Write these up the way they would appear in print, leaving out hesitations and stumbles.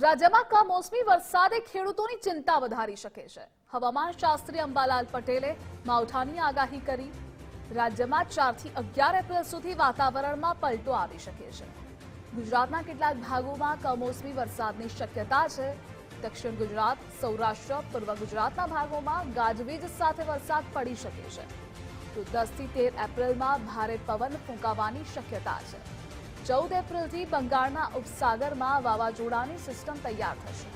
રાજ્યમાં કમોસમી વરસાદે ખેડૂતોની ચિંતા વધારી શકે છે। હવામાન શાસ્ત્રી અંબાલાલ પટેલે માવઠાની આગાહી કરી। રાજ્યમાં 4 થી 11 એપ્રિલ સુધી વાતાવરણમાં પલટો આવી શકે છે। ગુજરાતના કેટલાક ભાગોમાં કમોસમી વરસાદની શક્યતા છે। દક્ષિણ ગુજરાત, સૌરાષ્ટ્ર, પૂર્વ ગુજરાતના ભાગોમાં ગાજવીજ સાથે વરસાદ પડી શકે છે। તો 10 થી 13 એપ્રિલમાં ભારે પવન ફૂંકાવાની શક્યતા છે। 14 એપ્રિલથી બંગાળના ઉપસાગરમાં વાવાઝોડાની સિસ્ટમ તૈયાર થશે,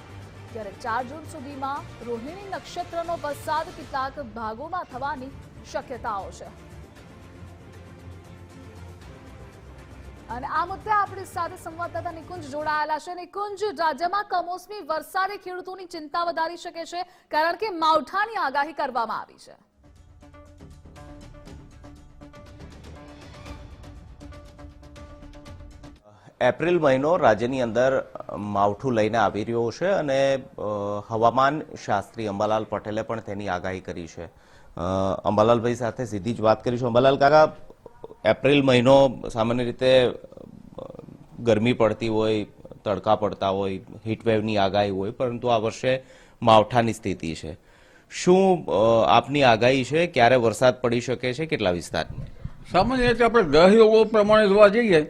ત્યારે 4 જૂન સુધીમાં રોહિણી નક્ષત્રનો વરસાદ કેટલાક ભાગોમાં થવાની શક્યતાઓ છે। અને આ મુદ્દે આપણી સાથે સંવાદદાતા નિકુંજ જોડાયેલા છે। નિકુંજ, રાજ્યમાં કમોસમી વરસાદે ખેડૂતોની ચિંતા વધારી શકે છે, કારણ કે માવઠાની આગાહી કરવામાં આવી છે। એપ્રિલ મહિનો રાજ્યની અંદર માવઠું લઈને આવી રહ્યો છે અને હવામાન શાસ્ત્રી અંબાલાલ પટેલે પણ તેની આગાહી કરી છે। અંબાલાલભાઈ સાથે સીધી જ વાત કરીશું। અંબાલાલ કાકા, એપ્રિલ મહિનો સામાન્ય રીતે ગરમી પડતી હોય, તડકા પડતા હોય, હીટવેવની આગાહી હોય, પરંતુ આ વર્ષે માવઠાની સ્થિતિ છે। શું આપની આગાહી છે? ક્યારે વરસાદ પડી શકે છે? કેટલા વિસ્તારની? સામાન્ય રીતે આપણે ગ્રહ યોગો પ્રમાણે જોવા જઈએ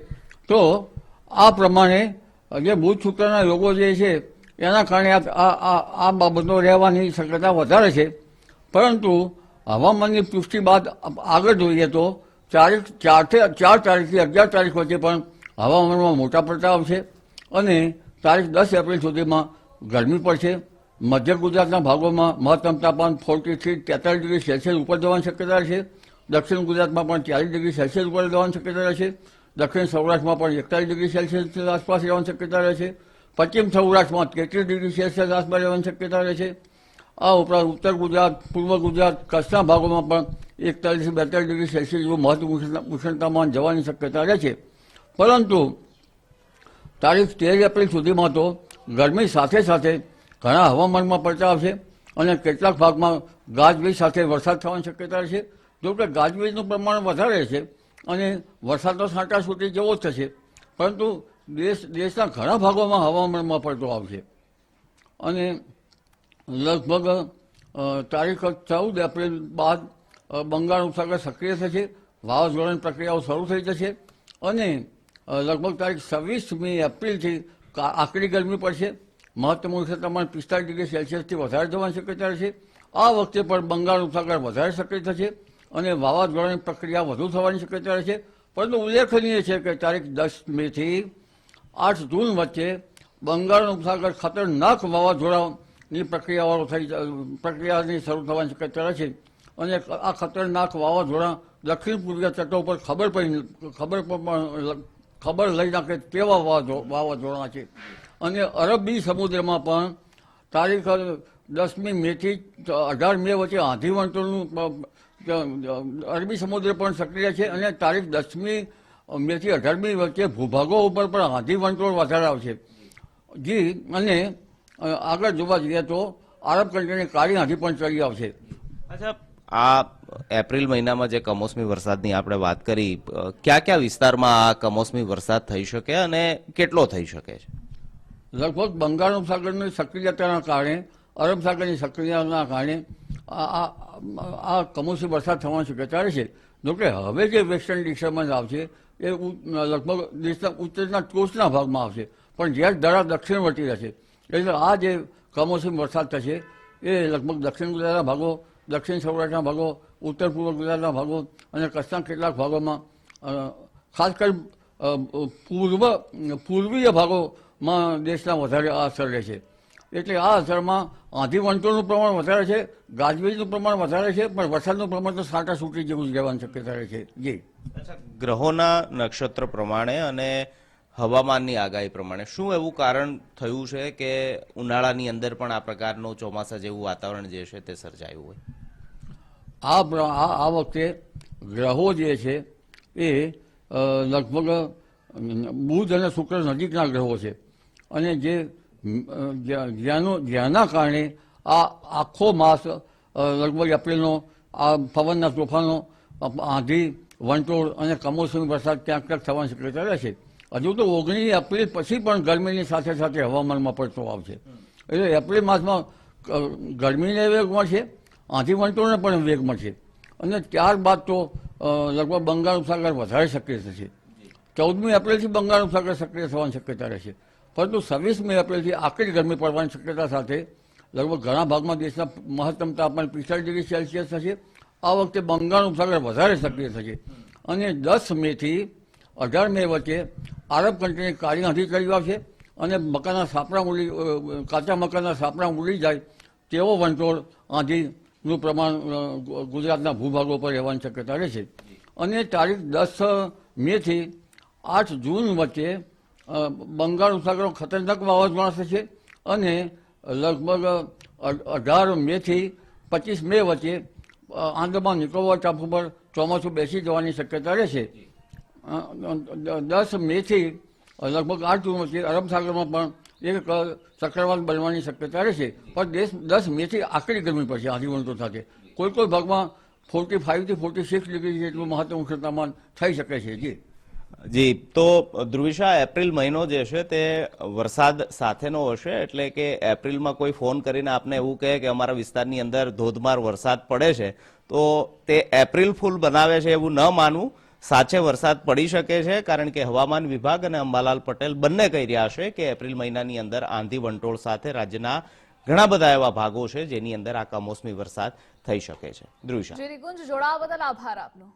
તો આ પ્રમાણે જે બુધ શુક્રના યોગો જે છે એના કારણે આ બાબતો રહેવાની શક્યતા વધારે છે। પરંતુ હવામાનની પુષ્ટિ બાદ આગળ જોઈએ તો 4 તારીખથી 11 તારીખ વચ્ચે પણ હવામાનમાં મોટા પલટાવ છે અને તારીખ 10 એપ્રિલ સુધીમાં ગરમી પડશે। મધ્ય ગુજરાતના ભાગોમાં મહત્તમ તાપમાન 40 થી 43 ડિગ્રી સેલ્સિયસ ઉપર જવાની શક્યતા છે। દક્ષિણ ગુજરાતમાં પણ 40 ડિગ્રી સેલ્સિયસ ઉપર જવાની શક્યતા રહેશે। દક્ષિણ સૌરાષ્ટ્રમાં પણ 41 ડિગ્રી સેલ્સિયસ આસપાસ રહેવાની શક્યતા રહેશે। પશ્ચિમ સૌરાષ્ટ્રમાં 33 ડિગ્રી સેલ્સિયસ આસપાસ રહેવાની શક્યતા રહેશે। આ ઉપરાંત ઉત્તર ગુજરાત, પૂર્વ ગુજરાત, કચ્છના ભાગોમાં પણ 41 થી 42 ડિગ્રી સેલ્સિયસ જેવું મહત્તમ ઉષ્ણતામાન જવાની શક્યતા રહેશે। પરંતુ તારીખ 13 એપ્રિલ સુધીમાં તો ગરમી સાથે સાથે ઘણા હવામાનમાં પલટાવ છે અને કેટલાક ભાગમાં ગાજવીજ સાથે વરસાદ થવાની શક્યતા રહેશે। જો કે ગાજવીજનું પ્રમાણ વધારે છે અને વરસાદનો છાંટાછૂટી જેવો જ થશે, પરંતુ દેશના ઘણા ભાગોમાં હવામાનમાં પલટો આવશે અને લગભગ તારીખ 14 એપ્રિલ બાદ બંગાળ ઉપસાગર સક્રિય થશે, વાવાઝોડાની પ્રક્રિયાઓ શરૂ થઈ જશે અને લગભગ તારીખ 26મી એપ્રિલથી આકરી ગરમી પડશે। મહત્તમ ઉષ્ણતામાન 45 ડિગ્રી સેલ્સિયસથી વધારે જવાની શક્યતા રહેશે। આ વખતે પણ બંગાળ ઉપસાગર વધારે સક્રિય થશે અને વાવાઝોડાની પ્રક્રિયા વધુ થવાની શક્યતા રહેશે। પરંતુ ઉલ્લેખનીય છે કે તારીખ 10 મેથી 8 જૂન વચ્ચે બંગાળ ઉપસાગર ખતરનાક વાવાઝોડાની પ્રક્રિયાની શરૂ થવાની શક્યતા રહેશે અને આ ખતરનાક વાવાઝોડા દક્ષિણ પૂર્વીય તટો પર ખબર લઈ નાખે તેવા વાવાઝોડા છે અને અરબી સમુદ્રમાં પણ તારીખ 10મી મેથી 18 મે વચ્ચે આંધી વંટોળનું અરબી સમુદ્ર પણ સક્રિય છે અને તારીખ 10મી મેથી 18મી વચ્ચે ભૂભાગો ઉપર પણ આંધી વંટોળ વધારે આવશે જી। અને આગળ જોવા જઈએ તો આરબ કંટ્રીની કાળી આંધી પણ ચડી આવશે। અચ્છા, આ એપ્રિલ મહિનામાં જે કમોસમી વરસાદની આપણે વાત કરી, કયા વિસ્તારમાં આ કમોસમી વરસાદ થઈ શકે અને કેટલો થઈ શકે છે? લગભગ બંગાળ ઉપસાગરની સક્રિયતાના કારણે, અરબ સાગરની સક્રિયતાના કારણે આ કમોસમી વરસાદ થવાની શક્યતા રહેશે। જોકે હવે જે વેસ્ટર્ન ડિસ્ટર્બન્સ આવશે એ લગભગ દેશના ઉત્તરના ટોચના ભાગમાં આવશે, પણ જ્યાં દરા દક્ષિણવર્તી રહેશે, એટલે આ જે કમોસમી વરસાદ થશે એ લગભગ દક્ષિણ ગુજરાતના ભાગો, દક્ષિણ સૌરાષ્ટ્રના ભાગો, ઉત્તર પૂર્વ ગુજરાતના ભાગો અને કચ્છના કેટલાક ભાગોમાં, ખાસ કરી પૂર્વીય ભાગોમાં દેશના વધારે આ અસર રહેશે। એટલે આ અસરમાં આંધી વંટોળનું પ્રમાણ વધારે છે, ગાજવીજનું પ્રમાણ વધારે છે, પણ વરસાદનું પ્રમાણ તો છાંટાછૂટી જેવું જ રહેવાની શક્યતા રહે છે જી। અચ્છા, ગ્રહોના નક્ષત્ર પ્રમાણે અને હવામાનની આગાહી પ્રમાણે શું એવું કારણ થયું છે કે ઉનાળાની અંદર પણ આ પ્રકારનું ચોમાસા જેવું વાતાવરણ જે છે તે સર્જાયું હોય? આ વખતે ગ્રહો જે છે એ લગભગ બુધ અને શુક્ર નજીકના ગ્રહો છે અને જેના કારણે આ આખો માસ લગભગ એપ્રિલનો આ પવનના તોફાનો, આંધી, વંટોળ અને કમોસમી વરસાદ ક્યાંક ક્યાંક થવાની શક્યતા રહેશે। હજુ તો 19 એપ્રિલ પછી પણ ગરમીની સાથે સાથે હવામાનમાં પડતો આવશે. એટલે એપ્રિલ માસમાં ગરમીને વેગ મળશે, આંધી વંટોળને પણ વેગ મળશે અને ત્યારબાદ તો લગભગ બંગાળ ઉપસાગર વધારે સક્રિય થશે. 14મી એપ્રિલથી બંગાળ ઉપસાગર સક્રિય થવાની શક્યતા રહેશે, પરંતુ 26મી એપ્રિલથી આકરી ગરમી પડવાની શક્યતા સાથે લગભગ ઘણા ભાગમાં દેશના મહત્તમ તાપમાન 45 ડિગ્રી સેલ્સિયસ થશે. આ વખતે બંગાળ ઉપસાગર વધારે સક્રિય થશે અને 10 મેથી 18 મે વચ્ચે આરબ કન્ટ્રીની કાળી આંધી કરી આવશે અને કાચા મકાનના સાપડા ઉડી જાય તેવો વંટોળ આંધીનું પ્રમાણ ગુજરાતના ભૂભાગો પર રહેવાની શક્યતા રહેશે. અને તારીખ 10 મેથી 8 જૂન વચ્ચે બંગાળ ઉપસાગરમાં ખતરનાક વાવાઝોડા થશે અને લગભગ 18 મેથી 25 મે વચ્ચે આંદામાન નિકોબાર ટાપુ પર ચોમાસું બેસી જવાની શક્યતા રહેશે. 10 મેથી લગભગ 8 જૂન વચ્ચે અરબ સાગરમાં પણ એક ચક્રવાત બનવાની શક્યતા રહેશે, પણ 10 મેથી આકરી ગરમી પડશે આંધી વંટોળ સાથે. કોઈ ભાગમાં 45 થી 46 ડિગ્રી જેટલું મહત્તમ ઉષ્ણતામાન થઈ શકે છે. જી, તો ધ્રુવિશા, એપ્રિલ મહિનો જે છે તે વરસાદ સાથેનો હશે, એટલે કે એપ્રિલમાં કોઈ ફોન કરીને આપને એવું કહે કે અમારા વિસ્તારની અંદર ધોધમાર વરસાદ પડે છે, તો તે એપ્રિલ ફૂલ બનાવે છે એવું ન માનવું. સાચે વરસાદ પડી શકે છે, કારણ કે હવામાન વિભાગ અને અંબાલાલ પટેલ બંને કહી રહ્યા છે કે એપ્રિલ મહિનાની અંદર આંધી વંટોળ સાથે રાજ્યના ઘણા બધા એવા ભાગો છે જેની અંદર આ કમોસમી વરસાદ થઈ શકે છે. ધ્રુવિશા, જી નિકુંજ, જોડાવા બદલ આભાર આપનો.